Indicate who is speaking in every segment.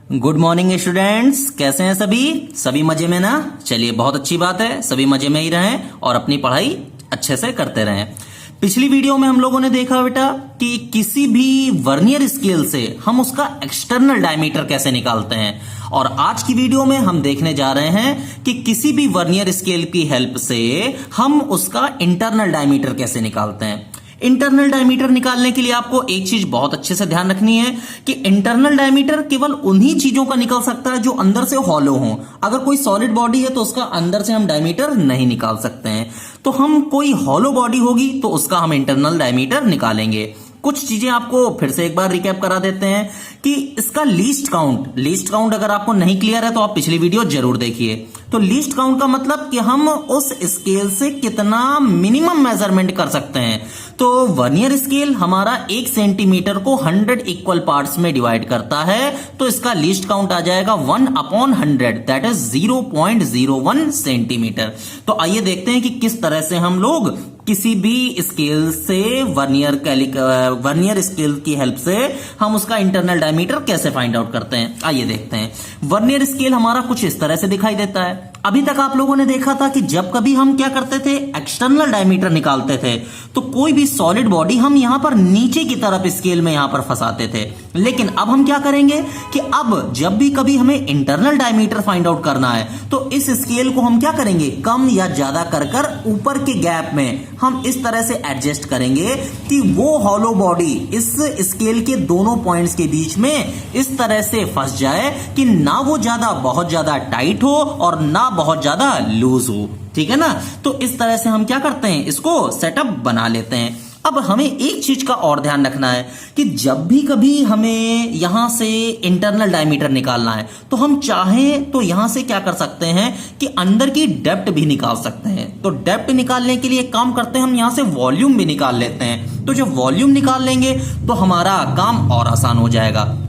Speaker 1: Good morning students, कैसे हैं सभी मजे में ना। चलिए, बहुत अच्छी बात है, सभी मजे में ही रहें और अपनी पढ़ाई अच्छे से करते रहें। पिछली वीडियो में हम लोगों ने देखा बेटा कि किसी भी वर्नियर स्केल से हम उसका एक्सटर्नल डायमीटर कैसे निकालते हैं, और आज की वीडियो में हम देखने जा रहे हैं कि किसी भी वर्नियर स्केल की हेल्प से हम उसका इंटरनल डायमीटर कैसे निकालते हैं। इंटरनल डायमीटर निकालने के लिए आपको एक चीज बहुत अच्छे से ध्यान रखनी है कि इंटरनल डायमीटर केवल उन्हीं चीजों का निकल सकता है जो अंदर से हॉलो हो। अगर कोई सॉलिड बॉडी है तो उसका अंदर से हम डायमीटर नहीं निकाल सकते हैं, तो हम कोई हॉलो बॉडी होगी तो उसका हम इंटरनल डायमीटर निकालेंगे। कुछ चीजें आपको फिर से एक बार रिकैप करा देते हैं कि इसका लीस्ट काउंट अगर आपको नहीं क्लियर है तो आप पिछली वीडियो जरूर देखिए। तो लीस्ट काउंट का मतलब कि हम उस स्केल से कितना मिनिमम मेजरमेंट कर सकते हैं। तो वर्नियर स्केल हमारा 1 सेंटीमीटर को 100 इक्वल पार्ट्स में डिवाइड करता है, तो इसका लीस्ट काउंट आ जाएगा 1/100, दैट इज 0.01 सेंटीमीटर। तो आइए देखते हैं कि किस तरह से हम लोग किसी भी स्केल से वर्नियर स्केल की हेल्प से हम उसका इंटरनल डायमीटर कैसे फाइंड आउट करते हैं। आइए देखते हैं। वर्नियर स्केल हमारा कुछ इस तरह से दिखाई देता है। अभी तक आप लोगों ने देखा था कि जब कभी हम क्या करते थे, एक्सटर्नल डायमीटर निकालते थे, तो कोई भी सॉलिड बॉडी हम यहां पर नीचे की तरफ स्केल में यहां पर फंसाते थे। लेकिन अब हम क्या करेंगे कि अब जब भी कभी हमें इंटरनल डायमीटर फाइंड आउट करना है तो इस स्केल को हम क्या करेंगे, कम या ज्यादा कर कर ऊपर के गैप में हम इस तरह से एडजस्ट करेंगे कि वो हॉलो बॉडी इस स्केल के दोनों पॉइंट्स के बीच में इस तरह से फंस जाए कि ना वो बहुत ज्यादा टाइट हो और ना बहुत ज्यादा लूज हो। ठीक है ना। तो इस तरह से हम क्या करते हैं, इसको सेटअप बना लेते हैं। अब हमें एक चीज का और ध्यान रखना है कि जब भी कभी हमें यहां से इंटरनल डायमीटर निकालना है तो हम चाहें तो यहां से क्या कर सकते हैं कि अंदर की डेप्थ भी निकाल सकते हैं। तो डेप्थ निकालने के लिए एक काम करते हैं, हम यहां से वॉल्यूम भी निकाल लेते हैं। तो जब वॉल्यूम निकाल लेंगे तो हमारा काम और आसान हो जाएगा।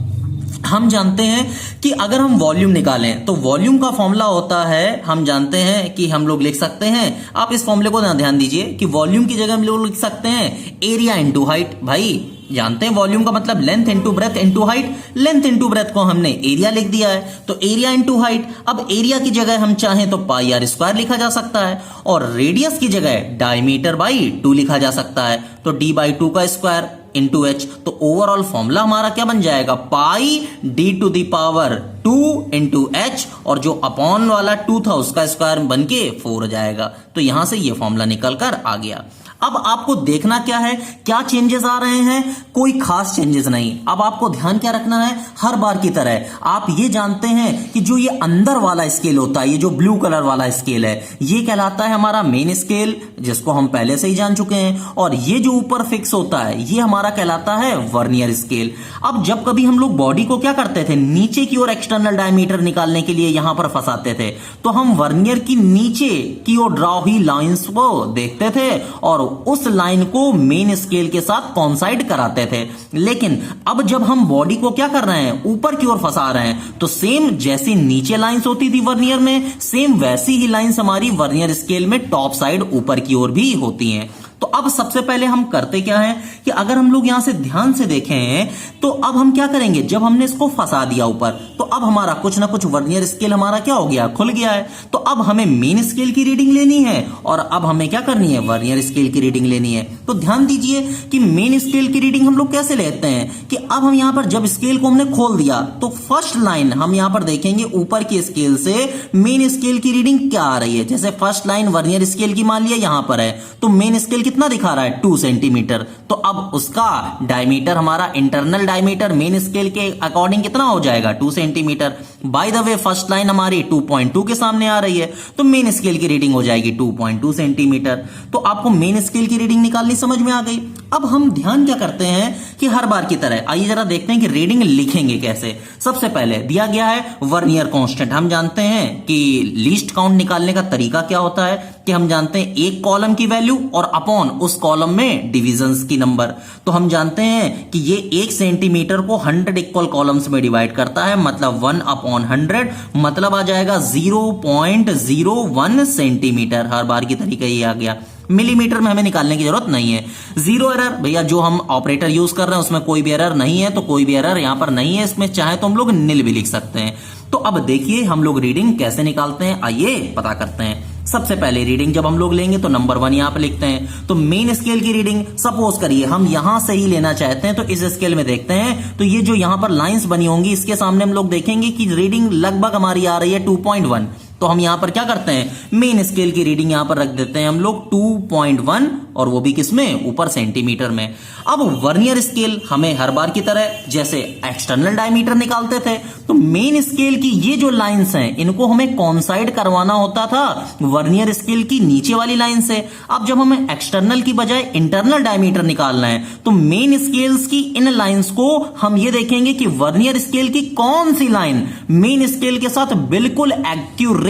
Speaker 1: हम जानते हैं कि अगर हम वॉल्यूम निकालें तो वॉल्यूम का फॉर्मूला होता है, हम जानते हैं कि हम लोग लिख सकते हैं, आप इस फॉर्मूले को ध्यान दीजिए कि वॉल्यूम की जगह हम लोग लिख सकते हैं एरिया इंटू हाइट। भाई जानते हैं वॉल्यूम का मतलब length into breadth into height. Length into breadth को हमने एरिया लिख दिया है, तो एरिया इंटू हाइट। अब एरिया की जगह हम चाहें तो पाई आर स्क्वायर लिखा जा सकता है, और रेडियस की जगह डायमीटर बाई 2 लिखा जा सकता है, तो d बाई 2 का स्क्वायर इंटू एच। तो ओवरऑल फॉर्मूला हमारा क्या बन जाएगा, pi d to the power 2 into H, और जो अपॉन वाला 2 था उसका स्क्वायर बन के 4 हो जाएगा। तो यहां से ये फॉर्मूला निकल कर आ गया। अब आपको देखना क्या है, क्या चेंजेस आ रहे हैं, कोई खास चेंजेस नहीं। अब आपको ध्यान क्या रखना है, हर बार की तरह आप ये जानते हैं कि जो ये अंदर वाला स्केल होता है, ये जो ब्लू कलर वाला स्केल है, ये कहलाता है हमारा मेन स्केल, जिसको हम पहले से ही जान चुके हैं। और ये जो ऊपर फिक्स होता है ये हमारा कहलाता है वर्नियर स्केल। अब जब कभी हम लोग बॉडी को क्या करते थे, नीचे की ओर एक्सटर्नल डायमीटर निकालने के लिए यहां पर फंसाते थे, तो हम वर्नियर की नीचे की ओर ड्रॉ हुई लाइंस को देखते थे और उस लाइन को मेन स्केल के साथ कॉन्साइड कराते थे। लेकिन अब जब हम बॉडी को क्या कर रहे हैं, ऊपर की ओर फंसा रहे हैं, तो सेम जैसी नीचे लाइंस होती थी वर्नियर में, सेम वैसी ही लाइंस हमारी वर्नियर स्केल में टॉप साइड ऊपर की ओर भी होती हैं। तो अब सबसे पहले हम करते क्या है कि अगर हम लोग यहां से ध्यान से देखें तो अब हम क्या करेंगे, जब हमने इसको फंसा दिया ऊपर, तो अब हमारा कुछ ना कुछ वर्नियर स्केल हमारा क्या हो गया, खुल गया है। तो अब हमें मेन स्केल की रीडिंग लेनी है और अब हमें क्या करनी है, वर्नियर स्केल की रीडिंग लेनी है। तो ध्यान दीजिए कि मेन स्केल की रीडिंग हम लोग कैसे लेते हैं कि अब हम यहां पर जब स्केल को हमने खोल दिया तो फर्स्ट लाइन हम यहां पर देखेंगे ऊपर की स्केल से मेन स्केल की रीडिंग क्या आ रही है। जैसे फर्स्ट लाइन वर्नियर स्केल की मान लिया यहां पर है, तो मेन स्केल कितना दिखा रहा है, 2 सेंटीमीटर। तो अब उसका डायमीटर हमारा इंटरनल डायमीटर मेन स्केल के अकॉर्डिंग कितना हो जाएगा, 2 centimetre. By the way first line हमारी 2.2 के सामने आ रही है, तो मेन स्केल की रीडिंग हो जाएगी 2.2 सेंटीमीटर। तो आपको मेन स्केल की रीडिंग निकालनी समझ में आ गई। अब हम ध्यान क्या करते हैं कि हर बार की तरह आइए जरा देखते हैं कि रीडिंग लिखेंगे कैसे। सबसे पहले दिया गया है वर्नियर कांस्टेंट। हम जानते हैं कि लीस्ट काउंट निकालने का तरीका क्या होता है कि हम जानते हैं एक कॉलम की वैल्यू और अपॉन उस कॉलम में डिविजन्स की नंबर। तो हम जानते हैं कि ये 1 सेंटीमीटर को 100 इक्वल कॉलम्स में डिवाइड करता है, मतलब 1/100, मतलब आ जाएगा 0.01 सेंटीमीटर। हर बार की तरीका ये आ गया। मिलीमीटर में हमें निकालने की जरूरत नहीं है। जीरो एरर, भैया जो हम ऑपरेटर यूज कर रहे हैं उसमें कोई भी एरर नहीं है, तो कोई भी एरर यहां पर नहीं है, इसमें चाहे तो हम लोग निल भी लिख सकते हैं। तो अब देखिए हम लोग रीडिंग कैसे निकालते हैं, आइए पता करते हैं। सबसे पहले रीडिंग जब हम लोग लेंगे तो नंबर 1 यहां पे लिखते हैं। तो मेन स्केल की रीडिंग सपोज करिए हम यहां से ही लेना चाहते हैं, तो इस स्केल में देखते हैं, तो ये जो यहां पर लाइंस बनी होंगी इसके सामने हम लोग देखेंगे कि रीडिंग लगभग हमारी आ रही है 2.1। तो हम यहां पर क्या करते हैं, मेन स्केल की रीडिंग यहां पर रख देते हैं हम लोग 2.1, और वो भी किसमें, ऊपर सेंटीमीटर में। अब वर्नियर स्केल हमें हर बार की तरह जैसे एक्सटर्नल डायमीटर निकालते थे, तो मेन स्केल की ये जो लाइंस हैं इनको हमें कॉन्साइड करवाना होता था वर्नियर स्केल की नीचे वाली लाइन से। अब जब हमें एक्सटर्नल की बजाय इंटरनल डायमीटर निकालना है, तो मेन स्केल्स की इन लाइंस को हम ये देखेंगे कि वर्नियर स्केल की कौन सी लाइन मेन स्केल के साथ बिल्कुल एक्यूरेट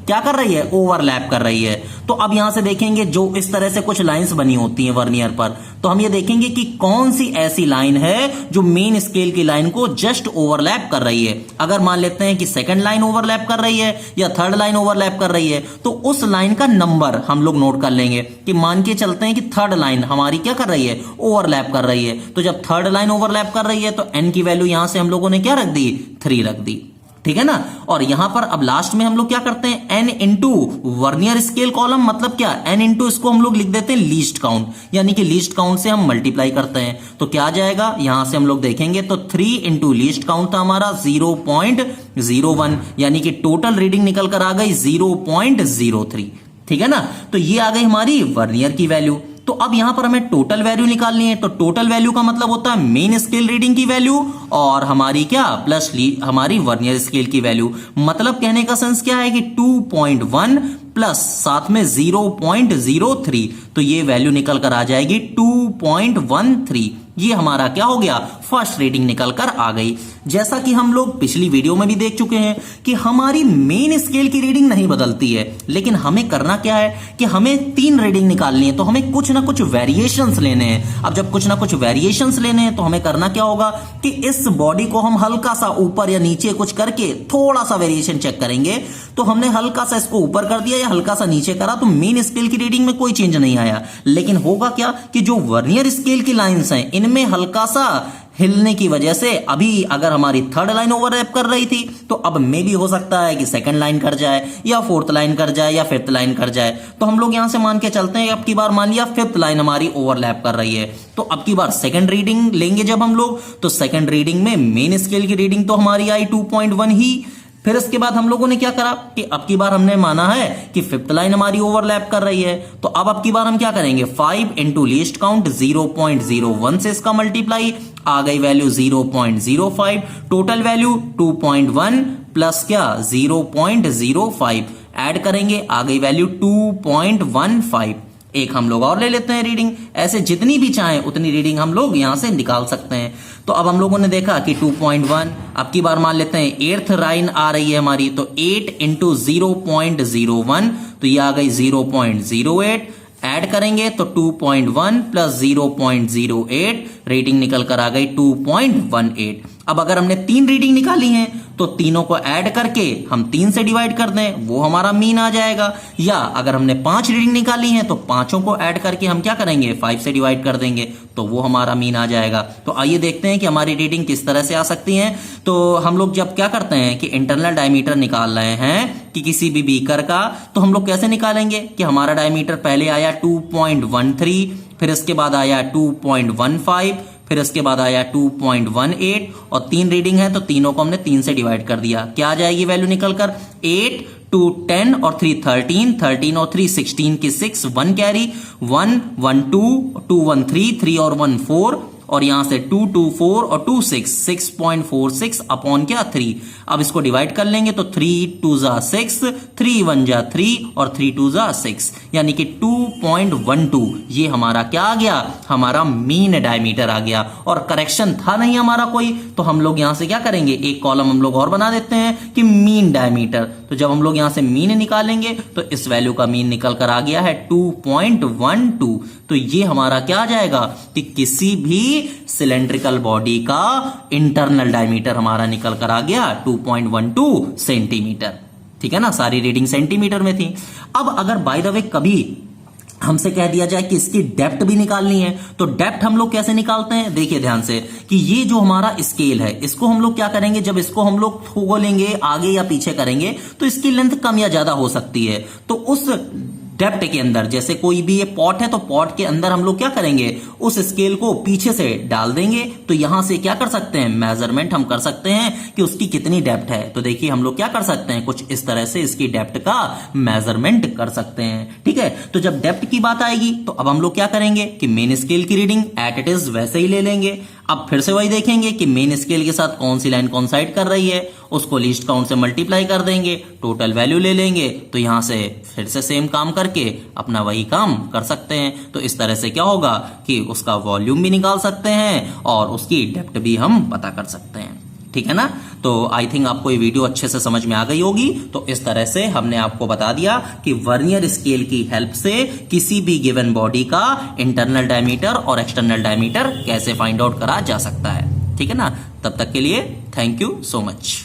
Speaker 1: क्या कर रही है, ओवरलैप कर रही है। तो अब यहां से देखेंगे जो इस तरह से कुछ लाइंस बनी होती हैं वर्नियर पर, तो हम ये देखेंगे कि कौन सी ऐसी लाइन है जो मेन स्केल की लाइन को जस्ट ओवरलैप कर रही है। अगर मान लेते हैं कि सेकंड लाइन ओवरलैप कर रही है या थर्ड लाइन ओवरलैप कर रही है, तो उस लाइन का नंबर हम लोग नोट कर लेंगे कि मान के चलते हैं कि थर्ड लाइन हमारी क्या कर रही है, ओवरलैप कर रही है। तो जब थर्ड लाइन ओवरलैप कर रही है तो एन की वैल्यू यहां से हम लोगों ने क्या रख दी, 3 रख दी, ठीक है ना। और यहां पर अब लास्ट में हम लोग क्या करते हैं, n into vernier scale column, मतलब क्या, n इंटू इसको हम लोग लिख देते हैं लीस्ट काउंट, यानी कि लीस्ट काउंट से हम मल्टीप्लाई करते हैं। तो क्या आ जाएगा, यहां से हम लोग देखेंगे तो 3 इंटू लीस्ट काउंट था हमारा 0.01, यानी कि टोटल रीडिंग निकल कर आ गई 0.03, ठीक है ना। तो ये आ गई हमारी वर्नियर की वैल्यू। तो अब यहां पर हमें टोटल वैल्यू निकालनी है, तो टोटल वैल्यू का मतलब होता है मेन स्केल रीडिंग की वैल्यू और हमारी क्या प्लस हमारी वर्नियर स्केल की वैल्यू। मतलब कहने का सेंस क्या है कि 2.1 प्लस साथ में 0.03, तो ये वैल्यू निकल कर आ जाएगी 2.13। ये हमारा क्या हो गया, फर्स्ट रीडिंग निकल कर आ गई। जैसा कि हम लोग पिछली वीडियो में भी देख चुके हैं कि हमारी मेन स्केल की रीडिंग नहीं बदलती है, लेकिन हमें करना क्या है कि हमें 3 रीडिंग निकालनी है, तो हमें कुछ ना कुछ वेरिएशंस लेने हैं। अब जब कुछ ना कुछ वेरिएशंस लेने हैं तो हमें करना क्या होगा कि इस बॉडी को हम हल्का सा ऊपर या नीचे कुछ करके थोड़ा सा वेरिएशन चेक करेंगे। तो हमने हल्का सा इसको ऊपर कर दिया या हल्का सा नीचे करा, तो मेन स्केल की रीडिंग में कोई चेंज नहीं आया, लेकिन होगा क्या कि जो वर्नियर स्केल की लाइंस हैं इनमें हल्का सा हिलने की वजह से अभी अगर हमारी थर्ड लाइन ओवरलैप कर रही थी, तो अब मे भी हो सकता है कि सेकंड लाइन कर जाए या फोर्थ लाइन कर जाए या फिफ्थ लाइन कर जाए। तो हम लोग यहां से मान के चलते हैं, अब की बार मान लिया फिफ्थ लाइन हमारी ओवरलैप कर रही है, तो अब की बार सेकंड रीडिंग लेंगे जब हम लोग, तो सेकंड रीडिंग में मेन स्केल की रीडिंग तो हमारी आई 2.1 ही। फिर इसके बाद हम लोगों ने क्या करा कि अब की बार हमने माना है कि फिफ्थ लाइन हमारी ओवरलैप कर रही है, तो अब की बार हम क्या करेंगे, 5 इंटू लीस्ट काउंट 0.01 से इसका मल्टीप्लाई, आ गई वैल्यू 0.05, टोटल वैल्यू 2.1 प्लस क्या 0.05, ऐड करेंगे आ गई वैल्यू 2.15। एक हम लोग और ले लेते हैं रीडिंग, ऐसे जितनी भी चाहें उतनी रीडिंग हम लोग यहां से निकाल सकते हैं। तो अब हम लोगों ने देखा कि 2.1, अब की बार मान लेते हैं 8th लाइन आ रही है हमारी, तो 8 इंटू 0.01, तो ये आ गई 0.08, ऐड करेंगे तो 2.1 प्लस 0.08, रीडिंग निकल कर आ गई 2.18। अब अगर हमने 3 रीडिंग निकाली हैं तो तीनों को ऐड करके हम 3 से डिवाइड कर दें, वो हमारा मीन आ जाएगा। या अगर हमने 5 रीडिंग निकाली हैं तो पांचों को ऐड करके हम क्या करेंगे, 5 से डिवाइड कर देंगे, तो वो हमारा मीन आ जाएगा। तो आइए देखते हैं कि हमारी रीडिंग किस तरह से आ सकती है। तो हम लोग जब क्या करते हैं कि इंटरनल डायमीटर निकाल रहे हैं कि किसी भी बीकर का, तो हम लोग कैसे निकालेंगे कि हमारा डायमीटर पहले आया 2.13, फिर इसके बाद आया 2.15, फिर इसके बाद आया 2.18, और 3 रीडिंग है तो तीनों को हमने 3 से डिवाइड कर दिया। क्या आ जाएगी वैल्यू निकलकर, 8, 2 10 और 3 13, 13 और 3 16 की 6, 1 कैरी, 1 1 2, 2 1 3, 3 और 1 4, और यहां से 2 2 4 और 2 6, 6.46 अपॉन क्या 3। अब इसको डिवाइड कर लेंगे तो 3 2 जा 6, 3 1 जा 3 और 3 2 जा 6, यानी कि 2.12 ये हमारा क्या आ गया, हमारा मीन डायमीटर आ गया। और करेक्शन था नहीं हमारा कोई, तो हम लोग यहां से क्या करेंगे, एक कॉलम हम लोग और बना देते हैं कि मीन डायमीटर। तो जब हम लोग यहां से मीन निकालेंगे तो इस वैल्यू का मीन निकल कर आ गया है 2.12। तो ये हमारा क्या आ जाएगा कि किसी भी सिलेंड्रिकल बॉडी का इंटरनल डायमीटर हमारा निकल कर आ गया 2.12 सेंटीमीटर। ठीक है ना, सारी रीडिंग सेंटीमीटर में थी। अब अगर बाय द वे कभी हमसे कह दिया जाए कि इसकी डेप्थ भी निकालनी है, तो डेप्थ हम लोग कैसे निकालते हैं, देखिए ध्यान से कि ये जो हमारा स्केल है इसको हम लोग क्या करेंगे, जब इसको हम लोग खोलेंगे आगे या पीछे करेंगे तो इसकी लेंथ कम या ज्यादा हो सकती है। तो उस डेप्थ के अंदर, जैसे कोई भी ये पॉट है तो पॉट के अंदर हम लोग क्या करेंगे, उस स्केल को पीछे से डाल देंगे, तो यहां से क्या कर सकते हैं, मेजरमेंट हम कर सकते हैं कि उसकी कितनी डेप्थ है। तो देखिए हम लोग क्या कर सकते हैं, कुछ इस तरह से इसकी डेप्थ का मेजरमेंट कर सकते हैं। ठीक है, तो जब डेप्थ की बात आएगी तो अब हम लोग क्या करेंगे कि मेन स्केल की रीडिंग एट इट इज वैसे ही ले लेंगे। अब फिर से वही देखेंगे कि मेन स्केल के साथ कौन सी लाइन कोइंसाइड कर रही है, उसको लीस्ट काउंट से मल्टीप्लाई कर देंगे, टोटल वैल्यू ले लेंगे, तो यहां से फिर से सेम काम करके अपना वही काम कर सकते हैं। तो इस तरह से क्या होगा कि उसका वॉल्यूम भी निकाल सकते हैं और उसकी डेप्थ भी हम पता कर सकते हैं। ठीक है ना, तो आई थिंक आपको ये वीडियो अच्छे से समझ में आ गई होगी। तो इस तरह से हमने आपको बता दिया कि वर्नियर स्केल की हेल्प से किसी भी गिवन बॉडी का इंटरनल डायमीटर और एक्सटर्नल डायमीटर कैसे फाइंड आउट करा जा सकता है। ठीक है ना, तब तक के लिए थैंक यू सो मच।